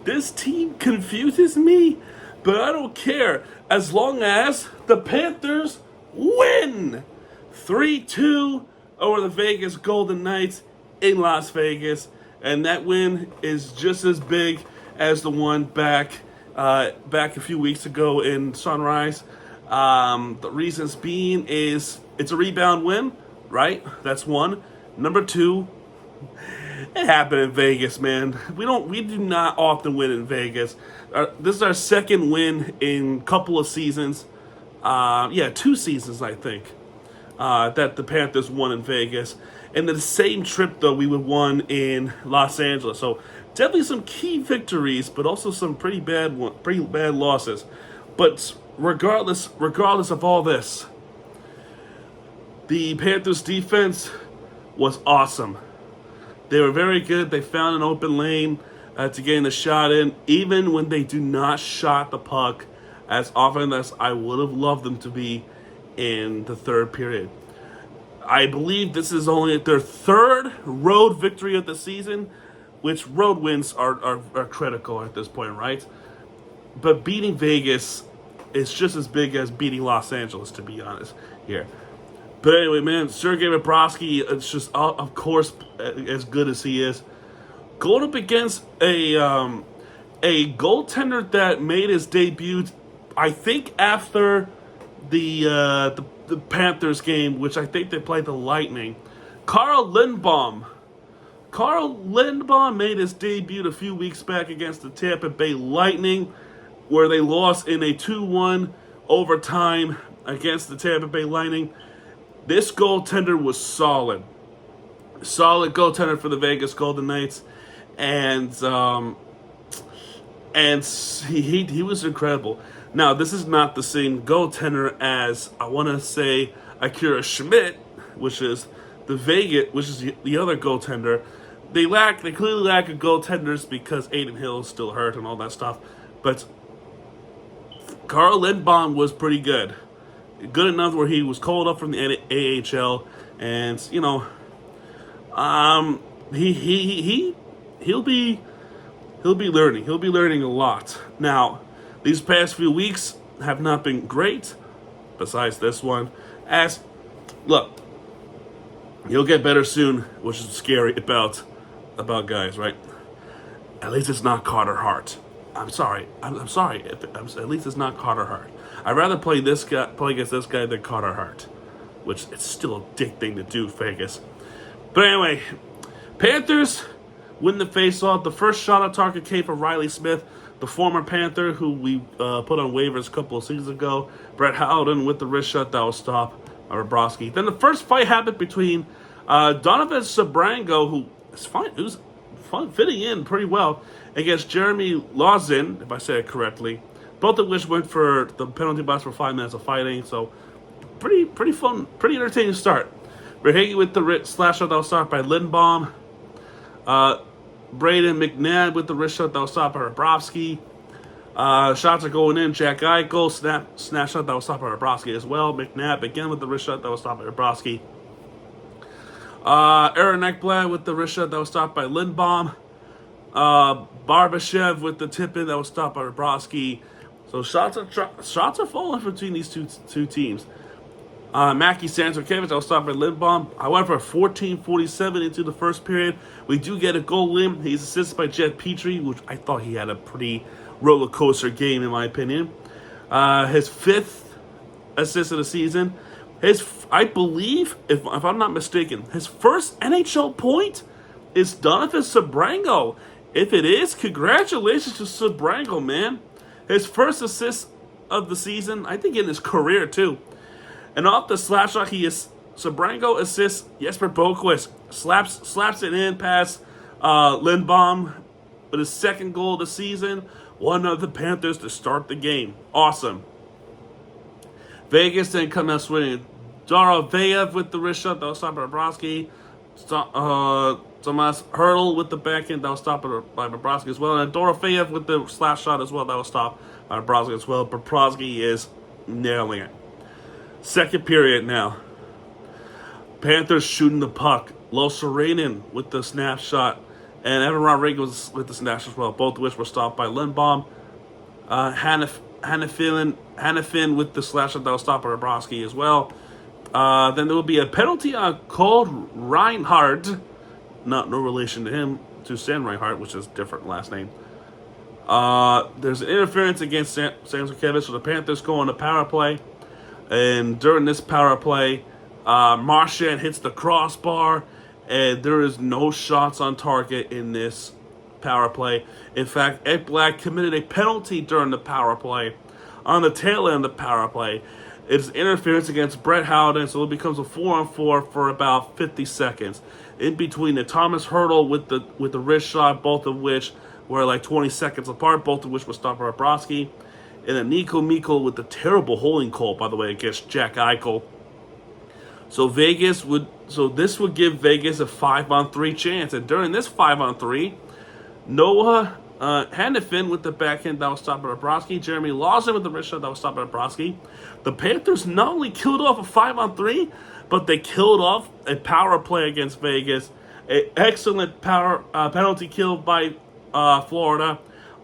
This team confuses me, but I don't care as long as the Panthers win. 3-2 over the Vegas Golden Knights in Las Vegas, and that win is just as big as the one back a few weeks ago in Sunrise. The reasons being is it's a rebound win, right? That's one. Number two, it happened in Vegas, man. We do not often win in Vegas. This is our second win in a couple of seasons. 2 seasons, I think, that the Panthers won in Vegas. And the same trip, though, we would won in Los Angeles. So definitely some key victories, but also some pretty bad losses. But regardless of all this, the Panthers defense was awesome. They were very good. They found an open lane to getting the shot in, even when they do not shot the puck as often as I would have loved them to be in the third period. I believe this is only their third road victory of the season, which road wins are critical at this point, right? But beating Vegas is just as big as beating Los Angeles, to be honest, here. But anyway, man, Sergei Bobrovsky, it's just, of course, as good as he is, going up against a goaltender that made his debut, I think, after the Panthers game, which I think they played the Lightning. Carl Lindbaum. Carl Lindbaum made his debut a few weeks back against the Tampa Bay Lightning, where they lost in a 2-1 overtime against the Tampa Bay Lightning. This goaltender was solid. Solid goaltender for the Vegas Golden Knights. And he was incredible. Now, this is not the same goaltender as, I want to say, Akira Schmidt, which is the other goaltender. They clearly lack of goaltenders because Adin Hill is still hurt and all that stuff. But Carl Lindbaum was pretty good. Good enough where he was called up from the AHL, and he'll be learning. He'll be learning a lot. Now, these past few weeks have not been great. Besides this one, look, he'll get better soon, which is scary about guys, right? At least it's not Carter Hart. I'm sorry. At least it's not Carter Hart. I'd rather play against this guy than Carter Hart, which it's still a dick thing to do, Vegas. But anyway, Panthers win the face-off. The first shot on target came from Riley Smith, the former Panther who we put on waivers a couple of seasons ago. Brett Howden with the wrist shot that was stopped by Bobrovsky. Then the first fight happened between Donovan Sabrango, who is fine, who's fitting in pretty well, against Jeremy Lawson, if I say it correctly. Both of which went for the penalty box for 5 minutes of fighting. So pretty fun, pretty entertaining start. Verhaeghe with the slash shot that was stopped by Lindbaum. Braden McNabb with the wrist shot that was stopped by Bobrovsky. Shots are going in. Jack Eichel, snap shot that was stopped by Bobrovsky as well. McNabb again with the wrist shot that was stopped by Bobrovsky. Aaron Ekblad with the wrist shot that was stopped by Lindbaum. Barbashev with the tip-in that was stopped by Bobrovsky. So shots are falling between these two teams. Mackie Santorkevich that was stopped by Lindbaum. However, 14:47 into the first period, we do get a goal in. He's assisted by Jet Petrie, which I thought he had a pretty roller coaster game in my opinion. His 5th assist of the season. I believe, if I'm not mistaken, his first NHL point is Donovan Sabrango. If it is, congratulations to Sabrango, man. His first assist of the season, I think in his career too. And off the slap shot, Sabrango assists Jesper Boquist, slaps it in past Lindbaum with his second goal of the season. One of the Panthers to start the game. Awesome. Vegas then come out swinging. Doroveyev with the wrist shot that was stopped by Bobrovsky. Tomas Hurdle with the backhand that was stopped by Bobrovsky as well. And Doroveyev with the slap shot as well that was stopped by Bobrovsky as well. Bobrovsky is nailing it. Second period now. Panthers shooting the puck. Lo Serenen with the snap shot. and Evan Rodriguez with the snatch as well, both of which were stopped by Lindbaum. Hannafin with the slash that was stopped by Bobrovsky as well. Then there will be a penalty on Cole Reinhardt, no relation to him, to Sam Reinhardt, which is different last name. There's an interference against Sam Zuckerevich, so the Panthers go on the power play. And during this power play, Marchand hits the crossbar, and there is no shots on target in this power play. In fact, Ed Black committed a penalty during the power play. On the tail end of the power play, it's interference against Brett Howden, so it becomes a 4-on-4 for about 50 seconds. In between the Thomas Hertl with the wrist shot, both of which were like 20 seconds apart, both of which were stopped by Bobrovsky. And then Nico Mikkel with the terrible holding call, by the way, against Jack Eichel. So this would give Vegas a 5-on-3 chance. And during this 5-on-3, Noah Hannafin with the backhand that was stopped by Bobrovsky. Jeremy Lawson with the wrist shot that was stopped by Bobrovsky. The Panthers not only killed off a 5-on-3, but they killed off a power play against Vegas. An excellent penalty kill by Florida.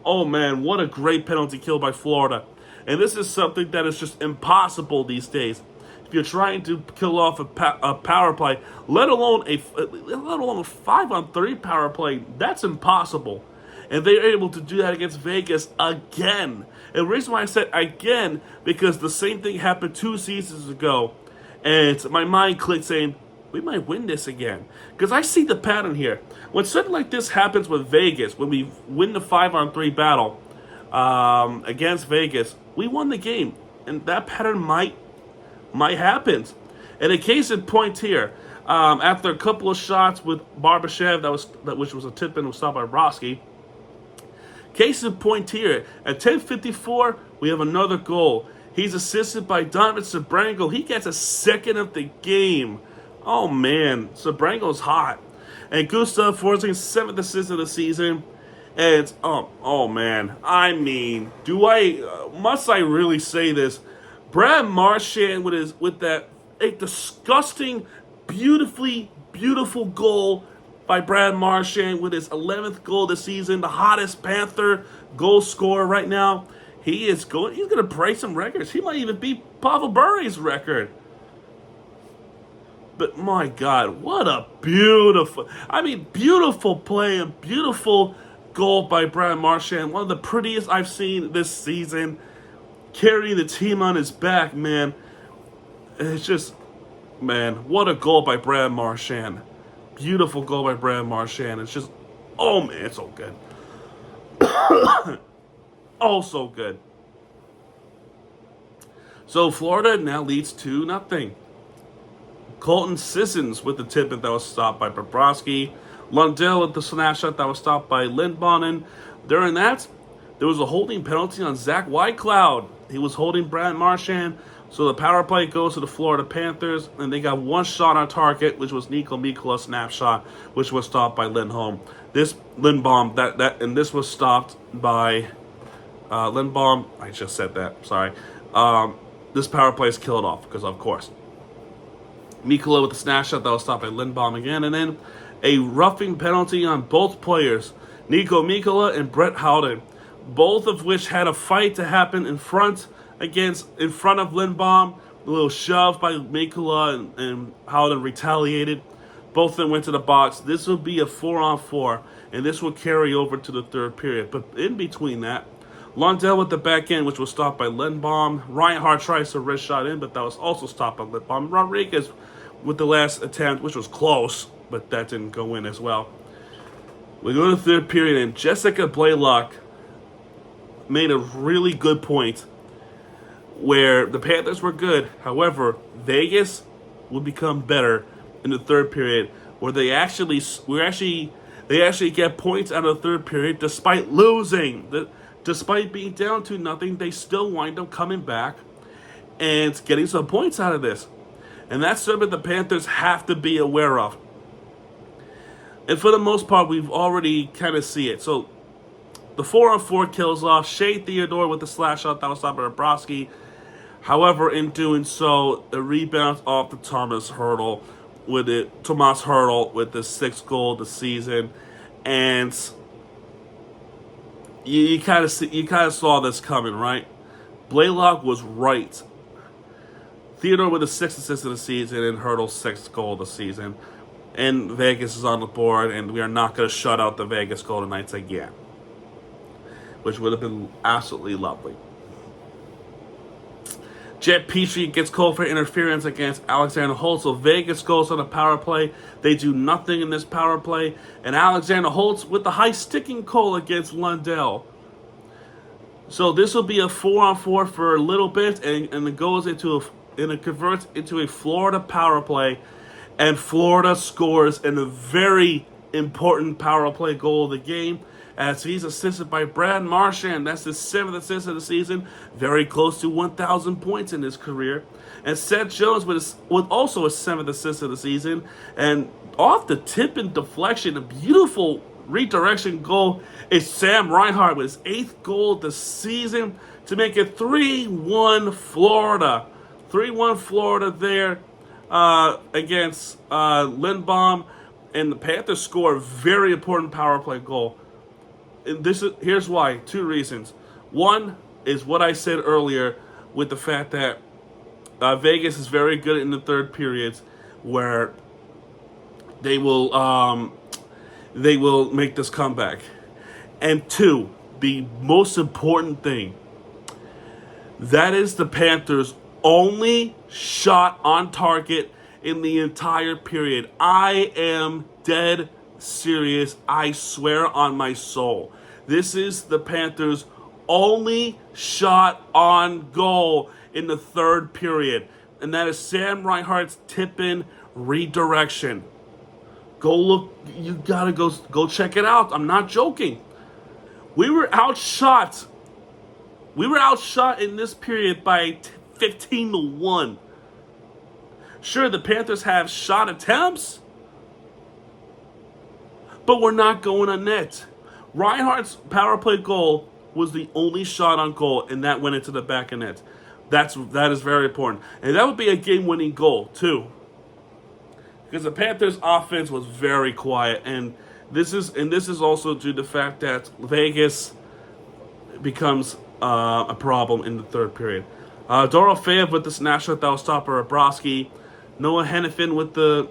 Oh man, what a great penalty kill by Florida. And this is something that is just impossible these days. If you're trying to kill off a power play, let alone a 5-on-3 power play, that's impossible. And they're able to do that against Vegas again. And the reason why I said again, because the same thing happened 2 seasons ago. And my mind clicked saying, we might win this again. Because I see the pattern here. When something like this happens with Vegas, when we win the 5-on-3 battle against Vegas, we won the game. And that pattern might happen. And a case in point here, after a couple of shots with Barbashev, which was a tip and was stopped by Bobrovsky. Case in point here, at 10:54, we have another goal. He's assisted by Donovan Sebrango. He gets a second of the game. Oh man, Sebrango's hot. And Gustav Forsing's 7th assist of the season. And oh man, I mean, must I really say this? Brad Marchand with that disgusting, beautiful goal by Brad Marchand with his 11th goal this season, the hottest Panther goal scorer right now. He's going to break some records. He might even beat Pavel Bure's record. But my God, what a beautiful play and beautiful goal by Brad Marchand. One of the prettiest I've seen this season. Carrying the team on his back, man. It's just, man, what a goal by Brad Marchand. Beautiful goal by Brad Marchand. It's just, oh man, it's so good. Oh, so good. So Florida now leads 2-0. Colton Sissons with the tip that was stopped by Bobrovsky. Lundell with the snap shot that was stopped by Lindbaum. And during that, there was a holding penalty on Zach Whitecloud. He was holding Brad Marchand. So the power play goes to the Florida Panthers, and they got one shot on target, which was Nico Mikkola's snapshot, which was stopped by Lindbaum. This was stopped by Lindbaum. I just said that. Sorry. This power play is killed off because, of course, Mikkola with the snapshot that was stopped by Lindbaum again, and then a roughing penalty on both players, Nico Mikkola and Brett Howden, both of which had a fight to happen in front of Lindbaum. A little shove by Mikkola and Howden retaliated. Both of them went to the box. This will be a 4-on-4, and this will carry over to the third period. But in between that, Lundell with the back end, which was stopped by Lindbaum. Reinhardt tries to wrist shot in, but that was also stopped by Lindbaum. Rodriguez with the last attempt, which was close, but that didn't go in as well. We go to the third period, and Jessica Blaylock made a really good point where the Panthers were good. However, Vegas would become better in the third period, where they actually get points out of the third period despite losing. Despite being down 2-0, they still wind up coming back and getting some points out of this. And that's something the Panthers have to be aware of. And for the most part, we've already kind of see it. So the 4-on-4 kills off Shea Theodore with the slash shot that was stopped by Bobrovsky. However, in doing so, the rebound off the Tomas Hertl with the 6th goal of the season. And you kind of saw this coming, right? Blaylock was right. Theodore with the 6th assist of the season and Hurdle's 6th goal of the season. And Vegas is on the board, and we are not going to shut out the Vegas Golden Knights again, which would have been absolutely lovely. Jet Petrie gets called for interference against Alexander Holtz, so Vegas goes on a power play. They do nothing in this power play, and Alexander Holtz with the high sticking call against Lundell. So this will be a 4-on-4 for a little bit, and it goes into it converts into a Florida power play, and Florida scores in a very important power play goal of the game, as he's assisted by Brad Marchand. That's his 7th assist of the season, very close to 1,000 points in his career. And Seth Jones with also his 7th assist of the season, and off the tip and deflection, a beautiful redirection goal is Sam Reinhart with his 8th goal of the season to make it 3-1 Florida. 3-1 Florida there against Lindbaum, and the Panthers score a very important power play goal. And here's why. 2 reasons. One is what I said earlier with the fact that Vegas is very good in the third periods, where they will make this comeback. And 2, the most important thing, that is the Panthers' only shot on target in the entire period. I am dead serious. I swear on my soul. This is the Panthers' only shot on goal in the third period, and that is Sam Reinhart's tip-in redirection. Go look. You gotta go check it out. I'm not joking. We were outshot. In this period by 15-1. Sure, the Panthers have shot attempts, but we're not going on net. Reinhardt's power play goal was the only shot on goal, and that went into the back of net. That is very important, and that would be a game-winning goal too, because the Panthers' offense was very quiet, and this is also due to the fact that Vegas becomes a problem in the third period. Dorofeyev with the snap shot that was stopped by Bobrovsky. Noah Hennepin with the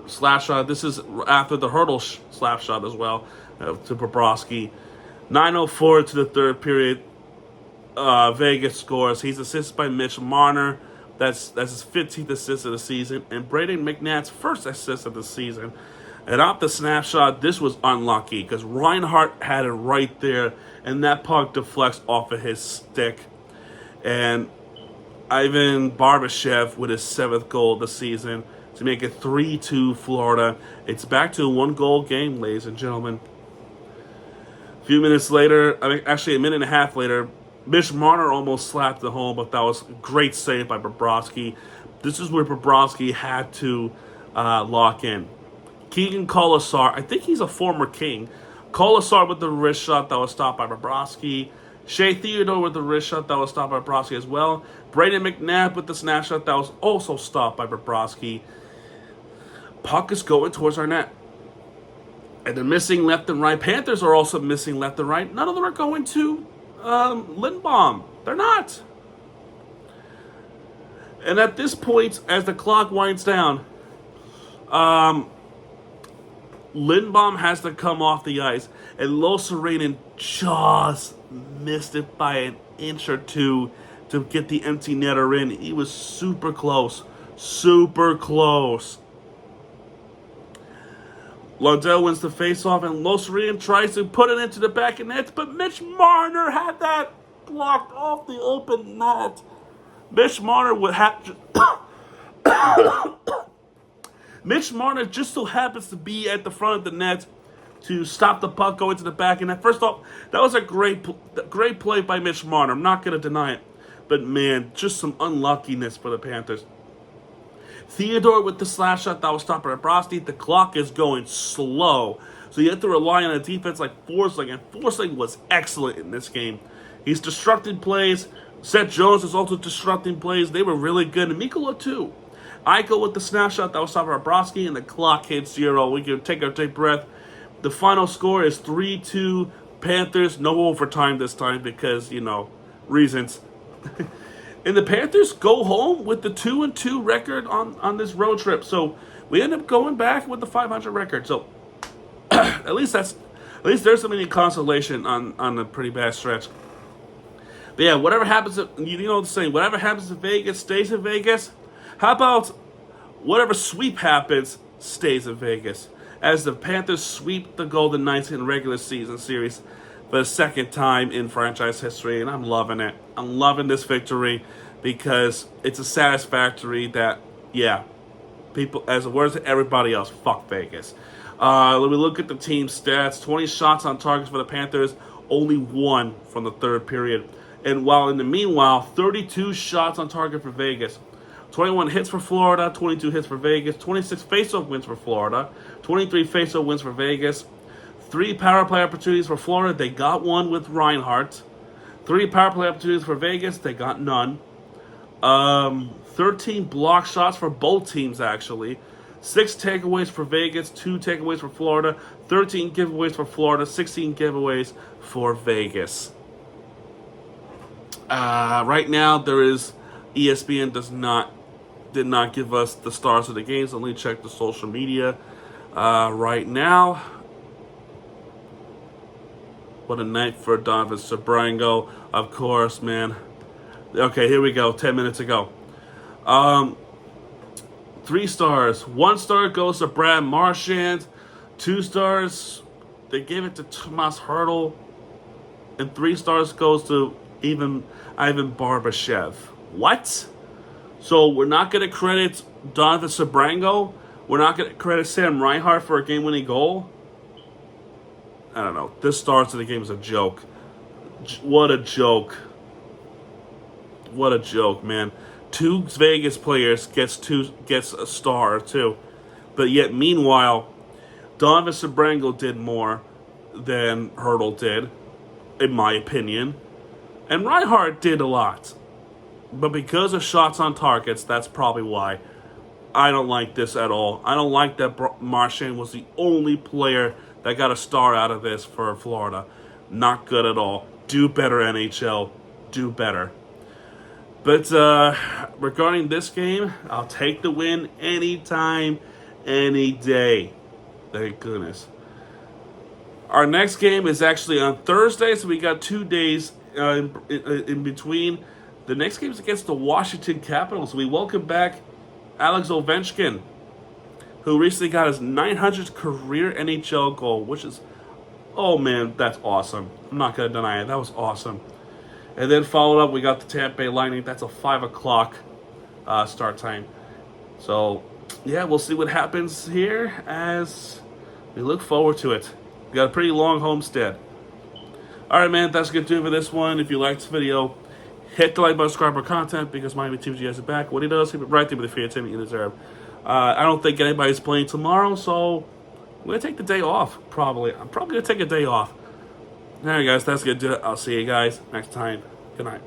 slap shot. This is after the Hurdle slap shot as well to Bobrovsky. 9:04 to the third period. Vegas scores. He's assisted by Mitch Marner. That's his 15th assist of the season, and Braden McNabb's first assist of the season. And off the snapshot, this was unlucky because Reinhart had it right there, and that puck deflects off of his stick. And Ivan Barbashev with his 7th goal of the season to make it 3-2 Florida. It's back to a 1-goal game, ladies and gentlemen. A few minutes later, actually a minute and a half later, Mitch Marner almost slapped it home, but that was a great save by Bobrovsky. This is where Bobrovsky had to lock in. Keegan Colasar, I think he's a former King. Colasar with the wrist shot that was stopped by Bobrovsky. Shea Theodore with the wrist shot that was stopped by Bobrovsky as well. Braden McNabb with the snap shot that was also stopped by Bobrovsky. Puck is going towards our net. And they're missing left and right. Panthers are also missing left and right. None of them are going to Lindbaum. They're not. And at this point, as the clock winds down, Lindbaum has to come off the ice, and Lo Serenen just missed it by an inch or two to get the empty netter in. He was super close. Super close. Lundell wins the faceoff, and Lo Serenen tries to put it into the back of net, but Mitch Marner had that blocked off the open net. Mitch Marner would have... Mitch Marner just so happens to be at the front of the net to stop the puck going to the back. And first off, that was a great play by Mitch Marner. I'm not going to deny it. But, man, just some unluckiness for the Panthers. Theodore with the slash shot that was stopped by Bobrovsky. The clock is going slow. So you have to rely on a defense like Forsling. And Forsling was excellent in this game. He's disrupting plays. Seth Jones is also disrupting plays. They were really good. And Mikkola, too. Eichel with the snapshot that was stopped by Bobrovsky, and the clock hits 0. We can take our deep breath. The final score is 3-2 Panthers. No overtime this time because, reasons. And the Panthers go home with the 2-2 record on this road trip. So we end up going back with the 500 record. So at least there's some consolation on a pretty bad stretch. But yeah, whatever happens, the saying, whatever happens in Vegas stays in Vegas. How about whatever sweep happens stays in Vegas? As the Panthers sweep the Golden Knights in regular season series for the second time in franchise history, and I'm loving it. I'm loving this victory because it's a satisfactory that, yeah, people, as well as everybody else, fuck Vegas. Let me look at the team stats. 20 shots on targets for the Panthers, only 1 from the third period. And while in the meanwhile, 32 shots on target for Vegas. 21 hits for Florida, 22 hits for Vegas, 26 faceoff wins for Florida, 23 faceoff wins for Vegas, 3 power play opportunities for Florida. They got 1 with Reinhart. 3 power play opportunities for Vegas. They got none. 13 block shots for both teams, actually. 6 takeaways for Vegas, 2 takeaways for Florida, 13 giveaways for Florida, 16 giveaways for Vegas. Right now, ESPN did not give us the stars of the games. Let me check the social media right now. What a night for Donovan Sabrango, of course, man. Okay, here we go. 10 minutes ago. 3 stars. 1 star goes to Brad Marchand. 2 stars, they gave it to Tomas Hertl. And 3 stars goes to Ivan Barbashev. What? So we're not going to credit Donovan Sabrango? We're not going to credit Sam Reinhart for a game-winning goal? I don't know. This start to the game is a joke. What a joke. What a joke, man. 2 Vegas players gets a star or 2. But yet, meanwhile, Donovan Sabrango did more than Hertl did, in my opinion. And Reinhart did a lot. But because of shots on targets, that's probably why. I don't like this at all. I don't like that Marchand was the only player that got a star out of this for Florida. Not good at all. Do better, NHL. Do better. But regarding this game, I'll take the win anytime, any day. Thank goodness. Our next game is actually on Thursday, so we got 2 days in between. The next game is against the Washington Capitals. We welcome back Alex Ovechkin, who recently got his 900th career NHL goal, which is, oh man, that's awesome. I'm not going to deny it. That was awesome. And then followed up, we got the Tampa Bay Lightning. That's a 5 o'clock start time. So, yeah, we'll see what happens here as we look forward to it. We got a pretty long homestand. All right, man, that's going to do it for this one. If you liked this video, hit the like button, subscribe for content, because Miami Team G has it back. What he does, keep it right there with the fear team you deserve. I don't think anybody's playing tomorrow, so I'm going to take the day off, probably. I'm probably going to take a day off. All right, guys, that's going to do it. I'll see you guys next time. Good night.